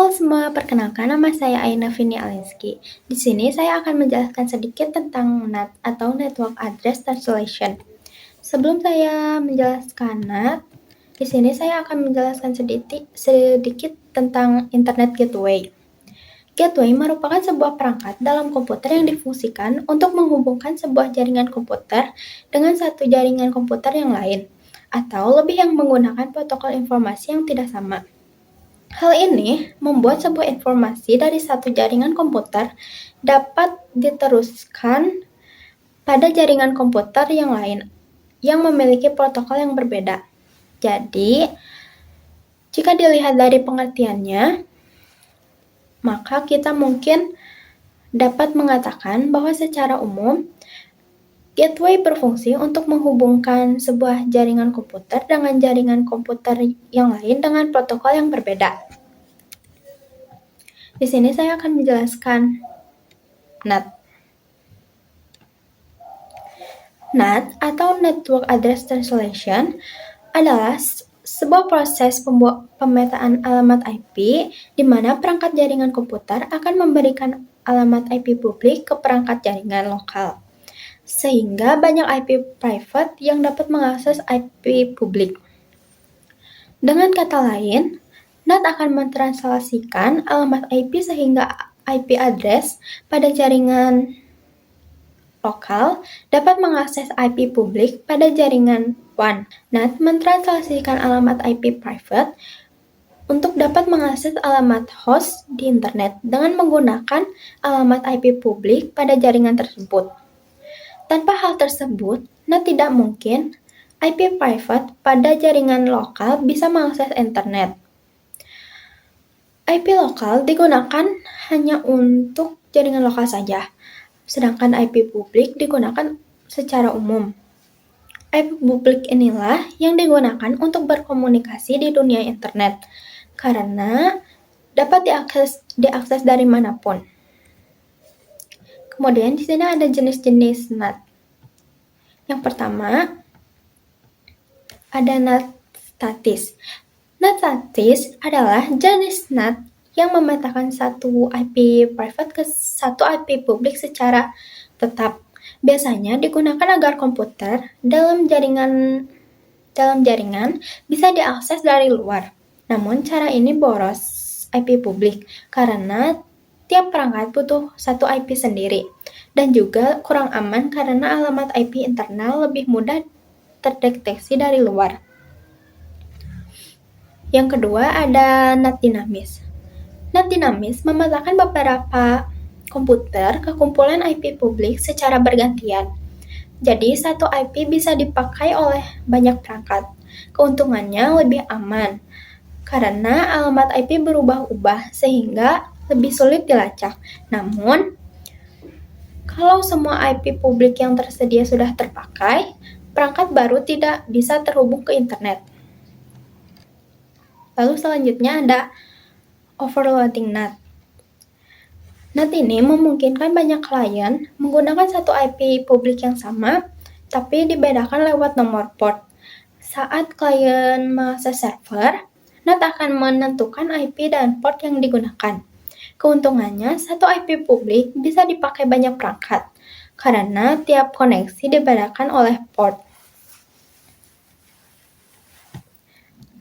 Halo semua, perkenalkan nama saya Aina Vini Alinsky. Di sini saya akan menjelaskan sedikit tentang NAT atau Network Address Translation. Sebelum saya menjelaskan NAT, di sini saya akan menjelaskan sedikit tentang Internet Gateway. Gateway merupakan sebuah perangkat dalam komputer yang difungsikan untuk menghubungkan sebuah jaringan komputer dengan satu jaringan komputer yang lain, atau lebih yang menggunakan protokol informasi yang tidak sama. Hal ini membuat sebuah informasi dari satu jaringan komputer dapat diteruskan pada jaringan komputer yang lain yang memiliki protokol yang berbeda. Jadi, jika dilihat dari pengertiannya, maka kita mungkin dapat mengatakan bahwa secara umum, gateway berfungsi untuk menghubungkan sebuah jaringan komputer dengan jaringan komputer yang lain dengan protokol yang berbeda. Di sini saya akan menjelaskan NAT. NAT atau Network Address Translation adalah sebuah proses pemetaan alamat IP di mana perangkat jaringan komputer akan memberikan alamat IP publik ke perangkat jaringan lokal, sehingga banyak IP private yang dapat mengakses IP publik. Dengan kata lain, NAT akan mentranslasikan alamat IP sehingga IP address pada jaringan lokal dapat mengakses IP publik pada jaringan WAN. NAT mentranslasikan alamat IP private untuk dapat mengakses alamat host di internet dengan menggunakan alamat IP publik pada jaringan tersebut. Tanpa hal tersebut, NAT tidak mungkin IP private pada jaringan lokal bisa mengakses internet. IP lokal digunakan hanya untuk jaringan lokal saja, sedangkan IP publik digunakan secara umum. IP publik inilah yang digunakan untuk berkomunikasi di dunia internet, karena dapat diakses dari manapun. Kemudian di sini ada jenis-jenis NAT. Yang pertama, ada NAT statis. NAT statis adalah jenis NAT yang memetakan satu IP private ke satu IP publik secara tetap. Biasanya digunakan agar komputer dalam jaringan bisa diakses dari luar. Namun cara ini boros IP publik karena tiap perangkat butuh satu IP sendiri dan juga kurang aman karena alamat IP internal lebih mudah terdeteksi dari luar. Yang kedua ada NAT dinamis. NAT dinamis memetakan beberapa komputer ke kumpulan IP publik secara bergantian. Jadi satu IP bisa dipakai oleh banyak perangkat. Keuntungannya lebih aman karena alamat IP berubah-ubah sehingga lebih sulit dilacak. Namun, kalau semua IP publik yang tersedia sudah terpakai, perangkat baru tidak bisa terhubung ke internet. Lalu selanjutnya ada overloading NAT. NAT ini memungkinkan banyak klien menggunakan satu IP publik yang sama, tapi dibedakan lewat nomor port. Saat klien mengakses server, NAT akan menentukan IP dan port yang digunakan. Keuntungannya, satu IP publik bisa dipakai banyak perangkat, karena tiap koneksi dibedakan oleh port.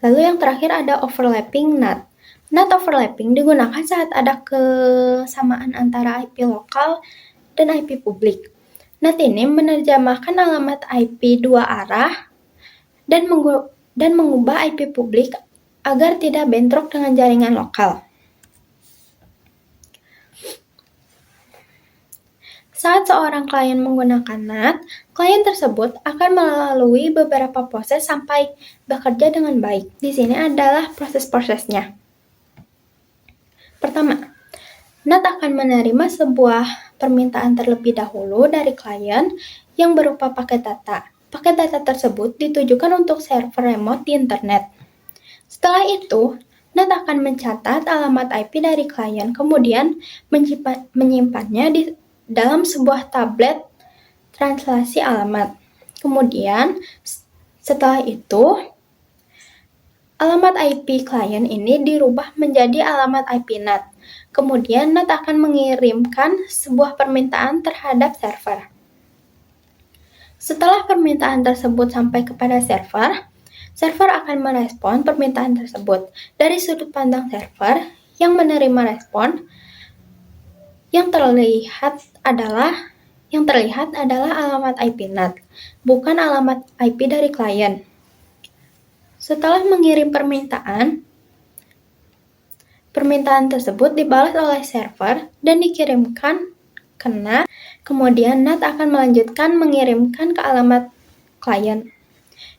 Lalu yang terakhir ada overlapping NAT. NAT overlapping digunakan saat ada kesamaan antara IP lokal dan IP publik. NAT ini menerjemahkan alamat IP dua arah dan mengubah IP publik agar tidak bentrok dengan jaringan lokal. Saat seorang klien menggunakan NAT, klien tersebut akan melalui beberapa proses sampai bekerja dengan baik. Di sini adalah proses-prosesnya. Pertama, NAT akan menerima sebuah permintaan terlebih dahulu dari klien yang berupa paket data. Paket data tersebut ditujukan untuk server remote di internet. Setelah itu, NAT akan mencatat alamat IP dari klien, kemudian menyimpannya di dalam sebuah tablet translasi alamat. Kemudian, setelah itu, Alamat IP klien ini dirubah menjadi alamat IP NAT. Kemudian NAT akan mengirimkan sebuah permintaan terhadap server. Setelah permintaan tersebut sampai kepada server, server akan merespon permintaan tersebut. Dari sudut pandang server, yang menerima respon, yang terlihat adalah alamat IP NAT, bukan alamat IP dari klien. Setelah mengirim permintaan tersebut dibalas oleh server dan dikirimkan ke NAT. Kemudian NAT akan melanjutkan mengirimkan ke alamat klien.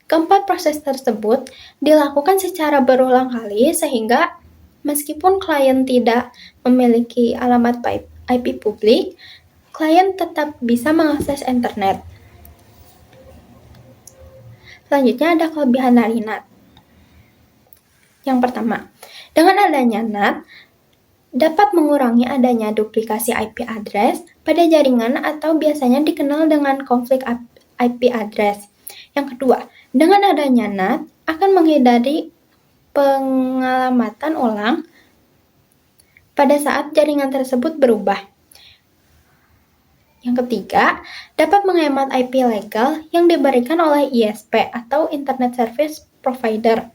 Keempat proses tersebut dilakukan secara berulang kali sehingga meskipun klien tidak memiliki alamat IP publik, klien tetap bisa mengakses internet. Selanjutnya ada kelebihan dari NAT. Yang pertama, dengan adanya NAT, dapat mengurangi adanya duplikasi IP address pada jaringan atau biasanya dikenal dengan konflik IP address. Yang kedua, dengan adanya NAT akan menghindari pengalamatan ulang pada saat jaringan tersebut berubah. Yang ketiga, dapat menghemat IP legal yang diberikan oleh ISP atau Internet Service Provider.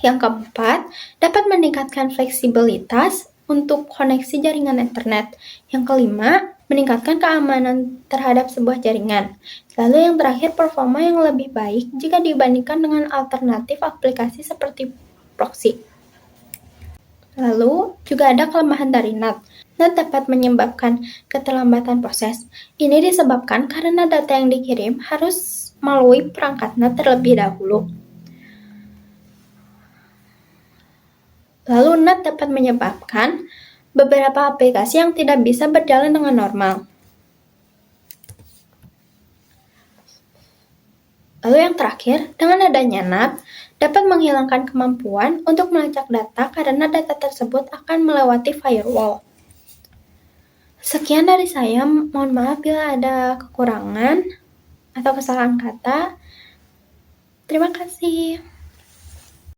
Yang keempat, dapat meningkatkan fleksibilitas untuk koneksi jaringan internet. Yang kelima, meningkatkan keamanan terhadap sebuah jaringan. Lalu yang terakhir, performa yang lebih baik jika dibandingkan dengan alternatif aplikasi seperti proxy. Lalu, juga ada kelemahan dari NAT. NAT dapat menyebabkan keterlambatan proses. Ini disebabkan karena data yang dikirim harus melalui perangkat NAT terlebih dahulu. Lalu NAT dapat menyebabkan beberapa aplikasi yang tidak bisa berjalan dengan normal. Lalu yang terakhir, dengan adanya NAT, dapat menghilangkan kemampuan untuk melacak data karena data tersebut akan melewati firewall. Sekian dari saya, mohon maaf bila ada kekurangan atau kesalahan kata. Terima kasih.